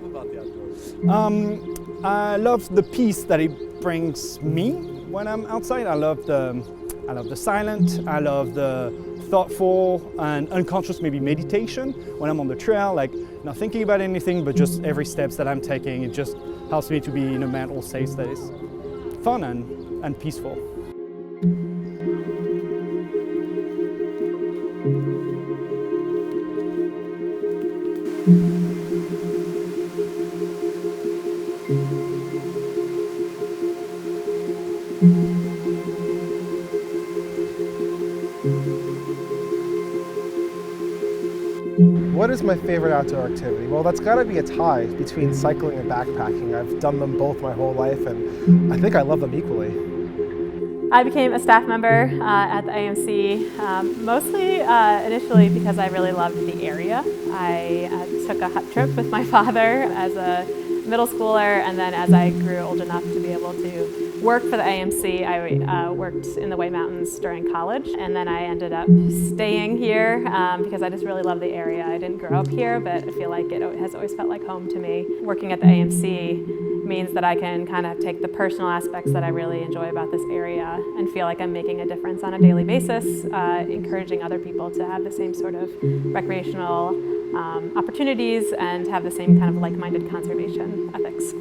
love about the outdoors? I love the peace that it brings me when I'm outside. I love the silent. I love the thoughtful and unconscious, maybe meditation when I'm on the trail, like not thinking about anything, but just every steps that I'm taking. It just helps me to be in a mental state that is fun and peaceful. What is my favorite outdoor activity? Well, that's got to be a tie between cycling and backpacking. I've done them both my whole life, and I think I love them equally. I became a staff member at the AMC, mostly initially because I really loved the area. I took a hut trip with my father as a middle schooler, and then as I grew old enough to be able to work for the AMC, I worked in the White Mountains during college, and then I ended up staying here because I just really love the area. I didn't grow up here, but I feel like it has always felt like home to me. Working at the AMC means that I can kind of take the personal aspects that I really enjoy about this area and feel like I'm making a difference on a daily basis, encouraging other people to have the same sort of recreational opportunities and have the same kind of like-minded conservation ethics.